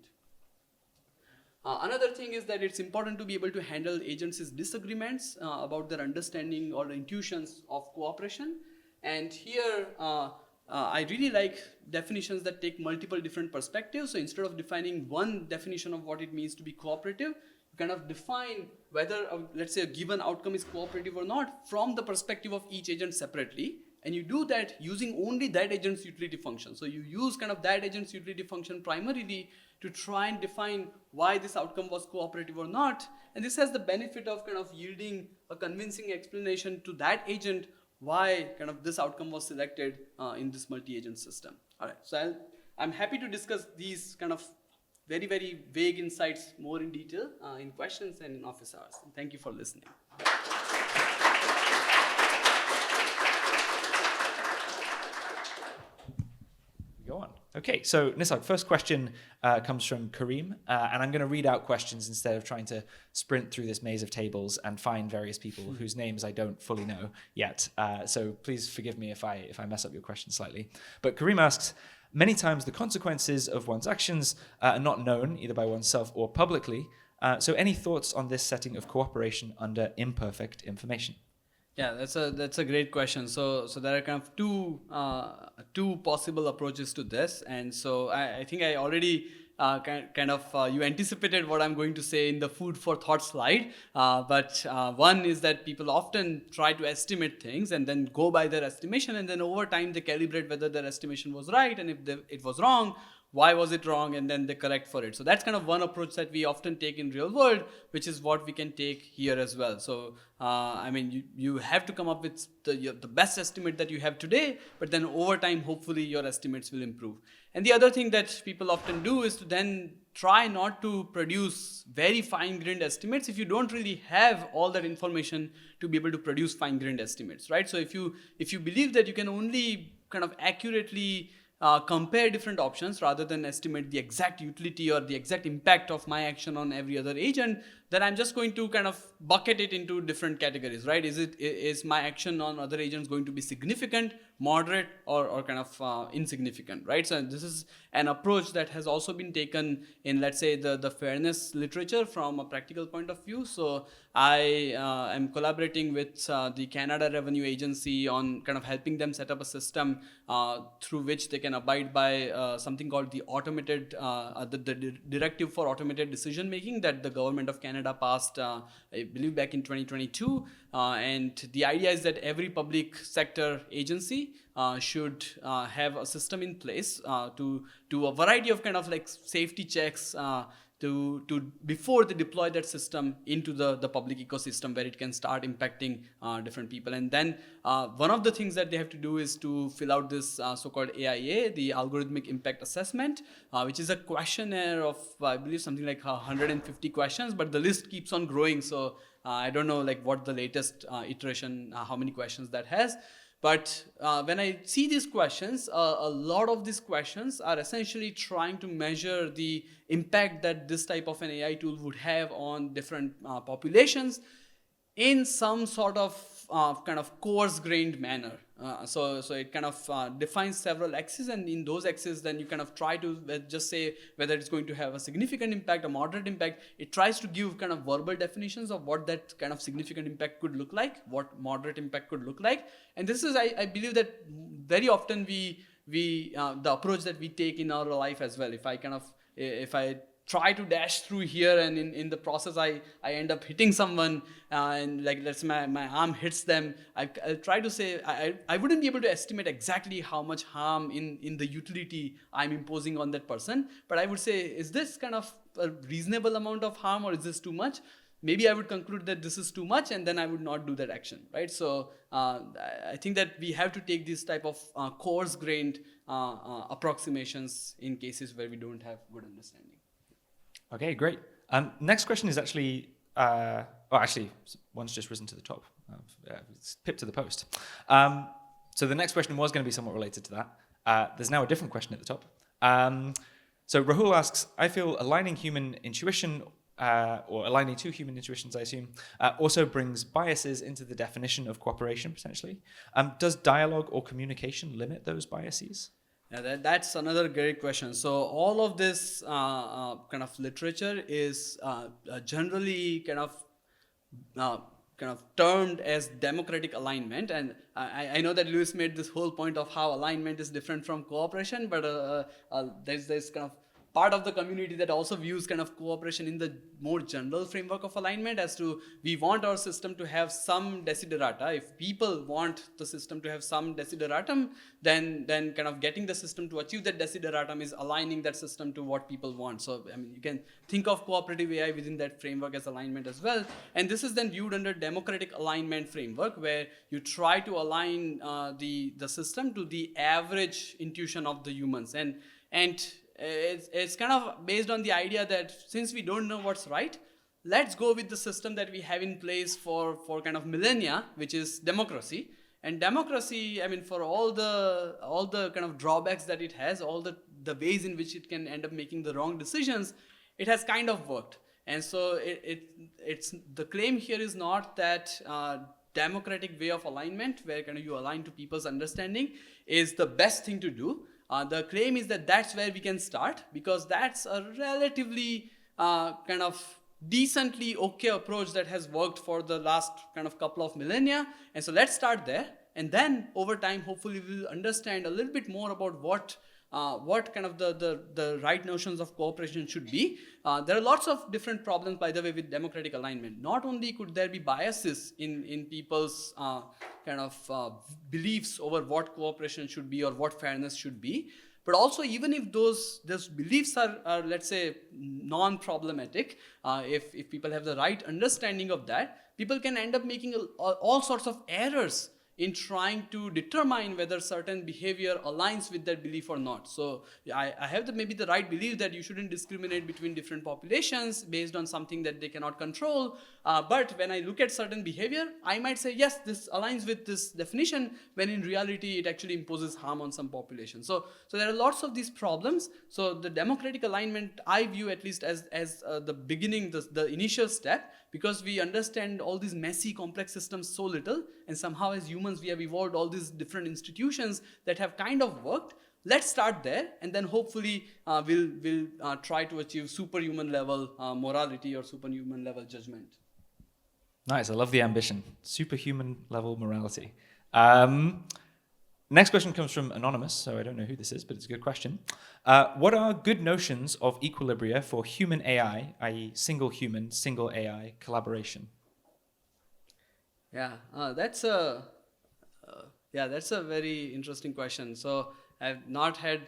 S2: Another thing is that it's important to be able to handle agencies' disagreements about their understanding or intuitions of cooperation. And here, I really like definitions that take multiple different perspectives. So instead of defining one definition of what it means to be cooperative, you kind of define whether, let's say, a given outcome is cooperative or not from the perspective of each agent separately. And you do that using only that agent's utility function. So you use kind of that agent's utility function primarily to try and define why this outcome was cooperative or not. And this has the benefit of kind of yielding a convincing explanation to that agent why kind of this outcome was selected in this multi-agent system. All right, so I'm happy to discuss these kind of very, very vague insights more in detail in questions and in office hours. And thank you for listening.
S1: Go on. Okay, so Nisarg, first question comes from Kareem, and I'm going to read out questions instead of trying to sprint through this maze of tables and find various people whose names I don't fully know yet. So please forgive me if I mess up your question slightly. But Kareem asks, many times the consequences of one's actions are not known either by oneself or publicly. So any thoughts on this setting of cooperation under imperfect information?
S2: Yeah, that's a great question. So there are kind of two possible approaches to this, and so I think I already you anticipated what I'm going to say in the food for thought slide. But one is that people often try to estimate things and then go by their estimation, and then over time they calibrate whether their estimation was right, and if it was wrong, why was it wrong, and then they correct for it. So that's kind of one approach that we often take in real world, which is what we can take here as well. So you have to come up with the best estimate that you have today, but then over time hopefully your estimates will improve. And the other thing that people often do is to then try not to produce very fine-grained estimates if you don't really have all that information to be able to produce fine-grained estimates, right? So if you believe that you can only kind of accurately compare different options rather than estimate the exact utility or the exact impact of my action on every other agent, then I'm just going to kind of bucket it into different categories, right? Is my action on other agents going to be significant, moderate, or kind of insignificant, right? So this is an approach that has also been taken in, let's say, the fairness literature from a practical point of view. So I am collaborating with the Canada Revenue Agency on kind of helping them set up a system through which they can abide by something called the the Directive for Automated Decision Making that the government of Canada passed, I believe, back in 2022. And the idea is that every public sector agency should have a system in place to do a variety of kind of like safety checks to before they deploy that system into the public ecosystem where it can start impacting different people. And then one of the things that they have to do is to fill out this so-called AIA, the Algorithmic Impact Assessment, which is a questionnaire of, I believe, something like 150 questions, but the list keeps on growing. So I don't know like what the latest iteration, how many questions that has. But when I see these questions, a lot of these questions are essentially trying to measure the impact that this type of an AI tool would have on different populations in some sort of kind of coarse-grained manner. So it kind of defines several axes, and in those axes then you kind of try to just say whether it's going to have a significant impact, a moderate impact. It tries to give kind of verbal definitions of what that kind of significant impact could look like, what moderate impact could look like. And this is, I believe that very often we the approach that we take in our life as well. If I try to dash through here and in the process I end up hitting someone and like let's say my arm hits them, I'll try to say I wouldn't be able to estimate exactly how much harm in the utility I'm imposing on that person, but I would say, is this kind of a reasonable amount of harm or is this too much? Maybe I would conclude that this is too much and then I would not do that action, right? So I think that we have to take this type of coarse-grained approximations in cases where we don't have good understanding.
S1: Okay, great. Next question is actually, one's just risen to the top. It's pipped to the post. So the next question was going to be somewhat related to that. There's now a different question at the top. So Rahul asks, I feel aligning human intuition, or aligning two human intuitions, I assume, also brings biases into the definition of cooperation, potentially. Does dialogue or communication limit those biases?
S2: Yeah, that's another great question. So all of this kind of literature is generally kind of termed as democratic alignment, and I know that Lewis made this whole point of how alignment is different from cooperation, but there's kind of part of the community that also views kind of cooperation in the more general framework of alignment as to we want our system to have some desiderata. If people want the system to have some desideratum, then kind of getting the system to achieve that desideratum is aligning that system to what people want. So I mean, you can think of cooperative AI within that framework as alignment as well. And this is then viewed under democratic alignment framework, where you try to align the system to the average intuition of the humans. And it's kind of based on the idea that since we don't know what's right, let's go with the system that we have in place for kind of millennia, which is democracy. And democracy, I mean, for all the kind of drawbacks that it has, all the the ways in which it can end up making the wrong decisions, it has kind of worked. And so it's the claim here is not that democratic way of alignment, where kind of you align to people's understanding, is the best thing to do. The claim is that that's where we can start, because that's a relatively kind of decently okay approach that has worked for the last kind of couple of millennia. And so let's start there, and then over time hopefully we'll understand a little bit more about what kind of the right notions of cooperation should be. There are lots of different problems, by the way, with democratic alignment. Not only could there be biases in people's kind of beliefs over what cooperation should be or what fairness should be, but also even if those beliefs are let's say non-problematic, if people have the right understanding of that, people can end up making all sorts of errors in trying to determine whether certain behavior aligns with that belief or not. So I have maybe the right belief that you shouldn't discriminate between different populations based on something that they cannot control. But when I look at certain behavior, I might say, yes, this aligns with this definition, when in reality it actually imposes harm on some population. So there are lots of these problems. So the democratic alignment, I view at least as the beginning, the initial step, because we understand all these messy, complex systems so little, and somehow as humans we have evolved all these different institutions that have kind of worked. Let's start there, and then hopefully we'll try to achieve superhuman level morality or superhuman level judgment.
S1: Nice, I love the ambition. Superhuman level morality. Next question comes from Anonymous, so I don't know who this is, but it's a good question. What are good notions of equilibria for human AI, i.e. single human, single AI collaboration?
S2: Yeah, that's a very interesting question. So I've not had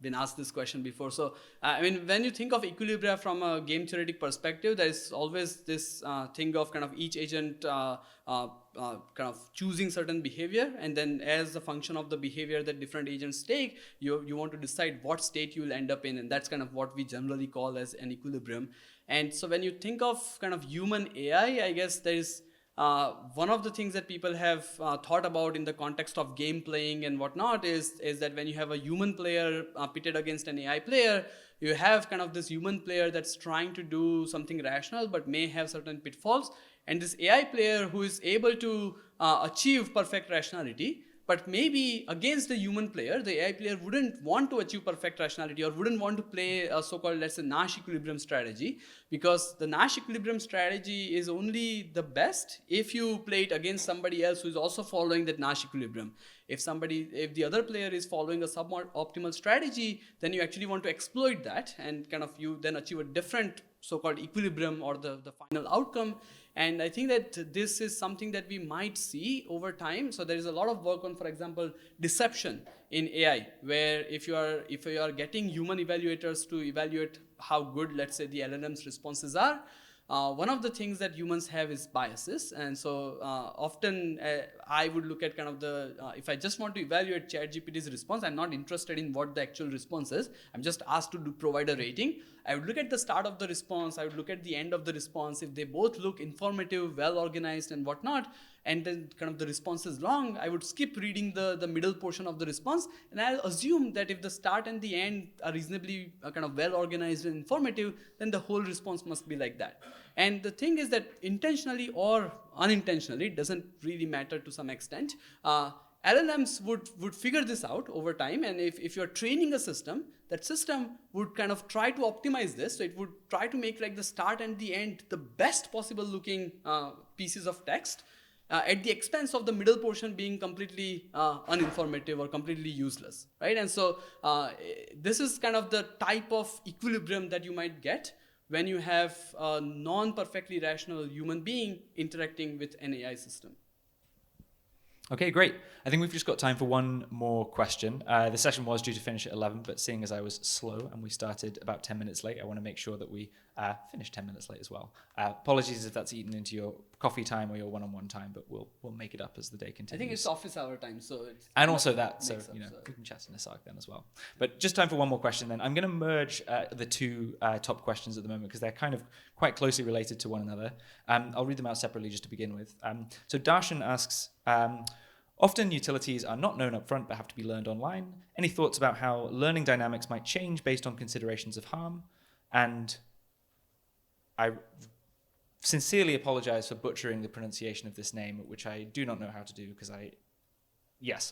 S2: been asked this question before. So I mean, when you think of equilibria from a game theoretic perspective, there is always this thing of kind of each agent kind of choosing certain behavior, and then as a function of the behavior that different agents take, you want to decide what state you will end up in, and that's kind of what we generally call as an equilibrium. And so when you think of kind of human AI, I guess there is one of the things that people have thought about in the context of game playing and whatnot is that when you have a human player pitted against an AI player, you have kind of this human player that's trying to do something rational but may have certain pitfalls, and this AI player who is able to achieve perfect rationality. But maybe against the human player, the AI player wouldn't want to achieve perfect rationality or wouldn't want to play a so-called, let's say, Nash equilibrium strategy, because the Nash equilibrium strategy is only the best if you play it against somebody else who is also following that Nash equilibrium. If the other player is following a suboptimal strategy, then you actually want to exploit that, and kind of you then achieve a different so-called equilibrium or the final outcome. And I think that this is something that we might see over time. So there is a lot of work on, for example, deception in AI, where if you are getting human evaluators to evaluate how good, let's say, the LLM's responses are, one of the things that humans have is biases. And so often I would look at kind of if I just want to evaluate ChatGPT's response, I'm not interested in what the actual response is. I'm just asked to provide a rating. I would look at the start of the response. I would look at the end of the response. If they both look informative, well organized and whatnot, and then kind of the response is long, I would skip reading the middle portion of the response, and I'll assume that if the start and the end are reasonably kind of well organized and informative, then the whole response must be like that. And the thing is that intentionally or unintentionally, it doesn't really matter to some extent, LLMs would figure this out over time, and if you're training a system, that system would kind of try to optimize this. So it would try to make like the start and the end the best possible looking pieces of text, at the expense of the middle portion being completely uninformative or completely useless, right? And so this is kind of the type of equilibrium that you might get when you have a non-perfectly rational human being interacting with an AI system.
S1: Okay, great. I think we've just got time for one more question. The session was due to finish at 11, but seeing as I was slow and we started about 10 minutes late, I want to make sure that we finish 10 minutes late as well. Apologies if that's eaten into your coffee time or your one-on-one time, but we'll make it up as the day continues.
S2: I think it's office hour time, so it's...
S1: And also that, so we can chat in Nisarg then as well. But just time for one more question then. I'm going to merge the two top questions at the moment because they're kind of quite closely related to one another. I'll read them out separately just to begin with. So Darshan asks... Often utilities are not known upfront but have to be learned online. Any thoughts about how learning dynamics might change based on considerations of harm? And I sincerely apologize for butchering the pronunciation of this name, which I do not know how to do because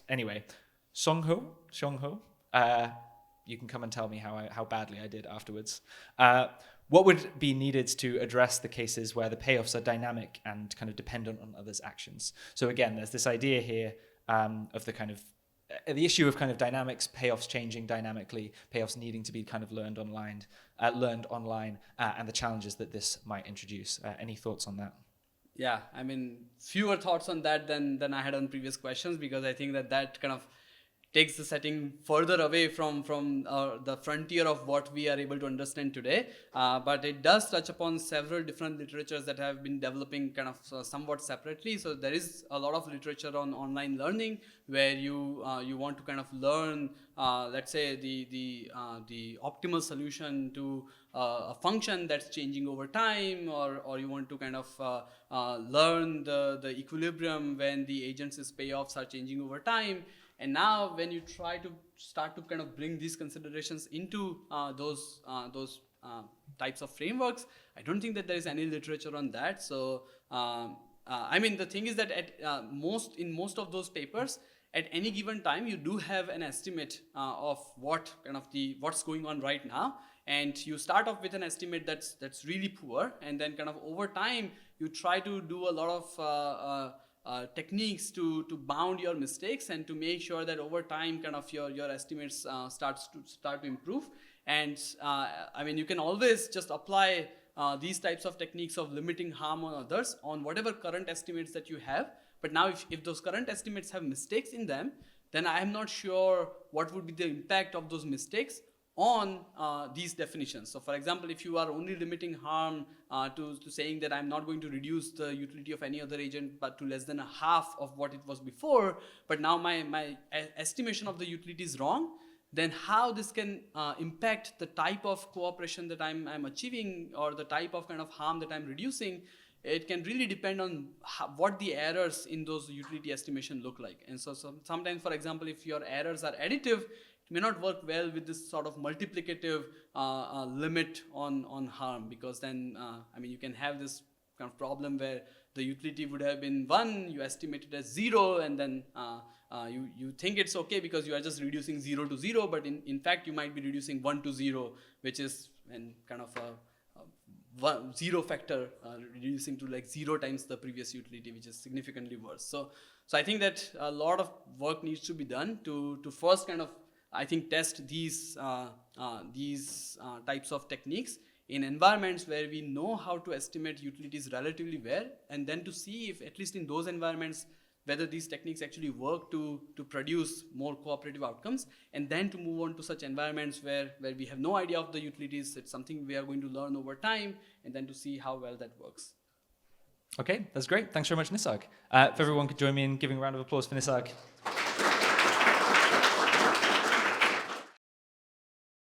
S1: anyway, Songho. You can come and tell me how badly I did afterwards. What would be needed to address the cases where the payoffs are dynamic and kind of dependent on others' actions? So again, there's this idea here of the kind of the issue of kind of dynamics, payoffs changing dynamically, payoffs needing to be kind of learned online, and the challenges that this might introduce. Any thoughts on that?
S2: Yeah, I mean, fewer thoughts on that than I had on previous questions, because I think that kind of takes the setting further away from the frontier of what we are able to understand today. But it does touch upon several different literatures that have been developing kind of somewhat separately. So there is a lot of literature on online learning where you want to kind of learn, let's say, the optimal solution to a function that's changing over time, or you want to kind of learn the equilibrium when the agents' payoffs are changing over time. And now when you try to start to kind of bring these considerations into those types of frameworks, I don't think that there is any literature on that. So I mean, the thing is that in most of those papers, at any given time, you do have an estimate of what's going on right now, and you start off with an estimate that's really poor, and then kind of over time you try to do a lot of techniques to bound your mistakes and to make sure that over time kind of your estimates start to improve. And I mean, you can always just apply these types of techniques of limiting harm on others on whatever current estimates that you have. But now if those current estimates have mistakes in them, then I am not sure what would be the impact of those mistakes on these definitions. So for example, if you are only limiting harm to saying that I'm not going to reduce the utility of any other agent but to less than a half of what it was before, but now my estimation of the utility is wrong, then how this can impact the type of cooperation that I'm achieving, or the type of kind of harm that I'm reducing, it can really depend on what the errors in those utility estimation look like. And so sometimes, for example, if your errors are additive, it may not work well with this sort of multiplicative limit on harm, because then I mean, you can have this kind of problem where the utility would have been 1, you estimate it as 0, and then you think it's okay because you are just reducing 0 to 0, but in fact you might be reducing 1 to 0, which is kind of a 0 factor, reducing to like 0 times the previous utility, which is significantly worse. So I think that a lot of work needs to be done to first kind of, I think, test these types of techniques in environments where we know how to estimate utilities relatively well, and then to see if, at least in those environments, whether these techniques actually work to produce more cooperative outcomes, and then to move on to such environments where we have no idea of the utilities. It's something we are going to learn over time, and then to see how well that works.
S1: Okay, that's great. Thanks very much, Nisarg. If everyone could join me in giving a round of applause for Nisarg.